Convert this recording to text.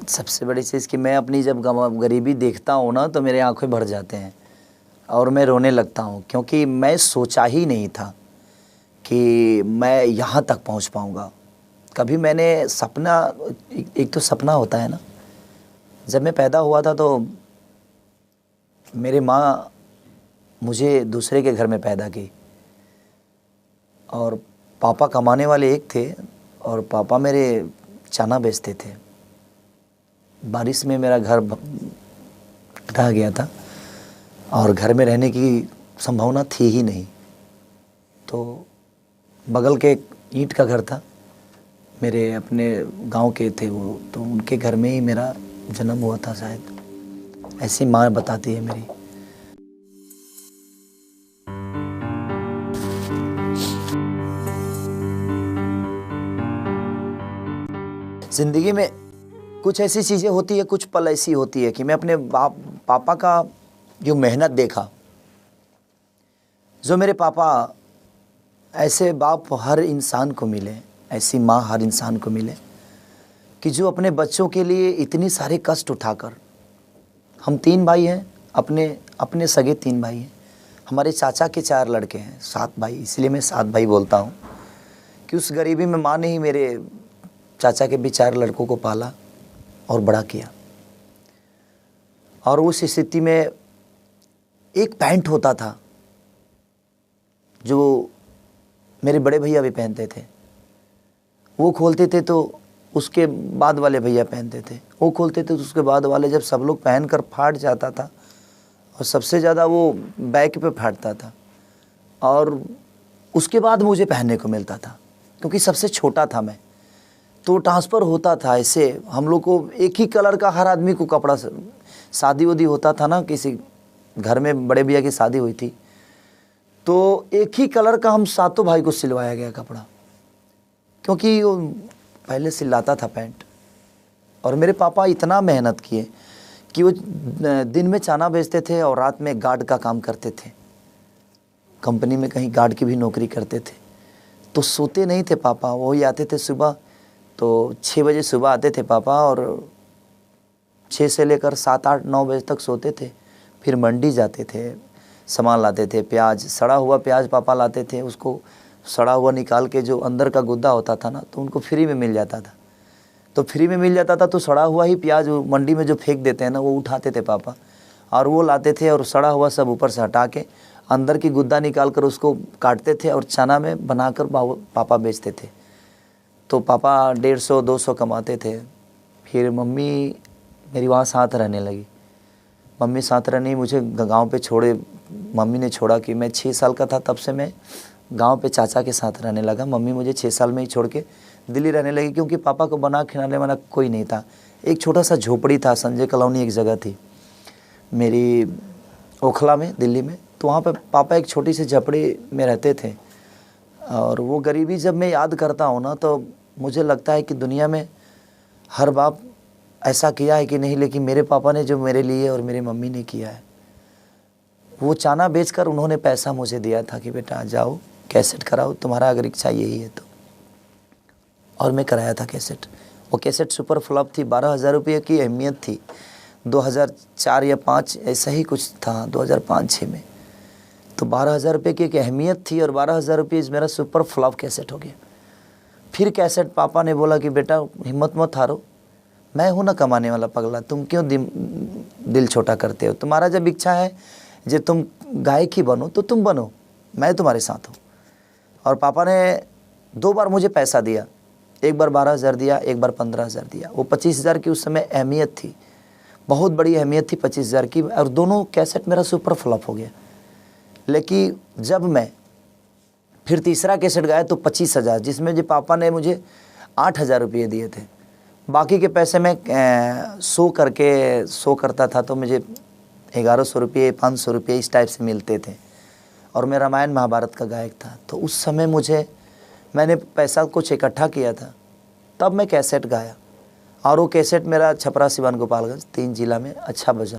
सबसे बड़ी चीज़ कि मैं अपनी जब गरीबी देखता हूँ ना तो मेरे आंखें भर जाते हैं और मैं रोने लगता हूँ, क्योंकि मैं सोचा ही नहीं था कि मैं यहाँ तक पहुँच पाऊँगा। कभी मैंने सपना, एक तो सपना होता है ना, जब मैं पैदा हुआ था तो मेरी माँ मुझे दूसरे के घर में पैदा की और पापा कमाने वाले एक थे और पापा मेरे चना बेचते थे। बारिश में मेरा घर ढह गया था और घर में रहने की संभावना थी ही नहीं, तो बगल के ईंट का घर था, मेरे अपने गांव के थे वो, तो उनके घर में ही मेरा जन्म हुआ था शायद, ऐसी माँ बताती है मेरी। ज़िंदगी में कुछ ऐसी चीज़ें होती है, कुछ पल ऐसी होती है कि मैं अपने पापा का जो मेहनत देखा, जो मेरे पापा, ऐसे बाप हर इंसान को मिले, ऐसी माँ हर इंसान को मिले कि जो अपने बच्चों के लिए इतनी सारे कष्ट उठाकर, हम 3 भाई हैं, अपने सगे 3 भाई हैं, हमारे चाचा के 4 लड़के हैं, 7 भाई, इसलिए मैं 7 भाई बोलता हूँ कि उस गरीबी में माँ ने ही मेरे चाचा के भी 4 लड़कों को पाला और बड़ा किया। और उस स्थिति में एक पैंट होता था जो मेरे बड़े भैया भी पहनते थे, वो खोलते थे तो उसके बाद वाले भैया पहनते थे, वो खोलते थे तो उसके बाद वाले, जब सब लोग पहनकर फाट जाता था और सबसे ज़्यादा वो बैक पे फाटता था और उसके बाद मुझे पहनने को मिलता था, क्योंकि सबसे छोटा था मैं, तो ट्रांसफ़र होता था ऐसे। हम लोग को एक ही कलर का हर आदमी को कपड़ा, शादी वादी होता था ना, किसी घर में बड़े भैया की शादी हुई थी तो एक ही कलर का हम 7 भाई को सिलवाया गया कपड़ा, क्योंकि वो पहले सिलाता था पैंट। और मेरे पापा इतना मेहनत किए कि वो दिन में चना बेचते थे और रात में गार्ड का काम करते थे, कंपनी में कहीं गार्ड की भी नौकरी करते थे, तो सोते नहीं थे पापा। वही आते थे सुबह, तो 6 बजे सुबह आते थे पापा और 6 से लेकर 7, 8, 9 बजे तक सोते थे। फिर मंडी जाते थे, सामान लाते थे, प्याज, सड़ा हुआ प्याज पापा लाते थे, उसको सड़ा हुआ निकाल के जो अंदर का गुद्दा होता था ना, तो उनको फ्री में मिल जाता था, तो फ्री में मिल जाता था, तो सड़ा हुआ ही प्याज मंडी में जो फेंक देते हैं ना, वो उठाते थे पापा और वो लाते थे और सड़ा हुआ सब ऊपर से हटा के अंदर की गुद्दा निकाल कर उसको काटते थे और चना में बनाकर पापा बेचते थे। तो पापा 150-200 कमाते थे। फिर मम्मी मेरी वहाँ साथ रहने लगी, मम्मी साथ रहने, मुझे गांव पे छोड़े, मम्मी ने छोड़ा कि मैं 6 साल का था तब से मैं गांव पे चाचा के साथ रहने लगा। मम्मी मुझे 6 साल में ही छोड़ के दिल्ली रहने लगी, क्योंकि पापा को बना खिलाने वाला कोई नहीं था। एक छोटा सा झोपड़ी था, संजय कॉलोनी एक जगह थी मेरी ओखला में, दिल्ली में, तो वहाँ पे पापा एक छोटी सी झोपड़ी में रहते थे। और वो गरीबी जब मैं याद करता हूँ ना, तो मुझे लगता है कि दुनिया में हर बाप ऐसा किया है कि नहीं, लेकिन मेरे पापा ने जो मेरे लिए और मेरी मम्मी ने किया है, वो चना बेचकर उन्होंने पैसा मुझे दिया था कि बेटा जाओ कैसेट कराओ, तुम्हारा अगर इच्छा यही है तो। और मैं कराया था कैसेट। वो कैसेट सुपर फ्लॉप थी, 12,000 रुपये की अहमियत थी, 2004 या 5 ऐसा ही कुछ था, 2005-6 में, तो 12,000 रुपये की एक अहमियत थी और 12,000 रुपये मेरा सुपर फ्लॉप कैसेट हो गया। फिर कैसेट पापा ने बोला कि बेटा हिम्मत मत हारो, मैं हूँ ना कमाने वाला पगला, तुम क्यों दिल छोटा करते हो, तुम्हारा जब इच्छा है जब तुम गायक ही बनो तो तुम बनो, मैं तुम्हारे साथ हूँ। और पापा ने 2 बार मुझे पैसा दिया, एक बार 12,000 दिया, एक बार 15,000 दिया। वो 25,000 की उस समय अहमियत थी, बहुत बड़ी अहमियत थी 25,000 की, और दोनों कैसेट मेरा सुपर फ्लॉप हो गया। लेकिन जब मैं फिर तीसरा कैसेट गाया तो 25,000, जिसमें जो पापा ने मुझे 8,000 रुपये दिए थे, बाकी के पैसे मैं शो करता था तो मुझे 1,100 रुपये, 500 रुपये इस टाइप से मिलते थे। और मैं रामायण महाभारत का गायक था, तो उस समय मैंने पैसा कुछ इकट्ठा किया था, तब मैं कैसेट गाया। और वो कैसेट मेरा छपरा, सिवान, गोपालगंज 3 जिला में अच्छा बजा।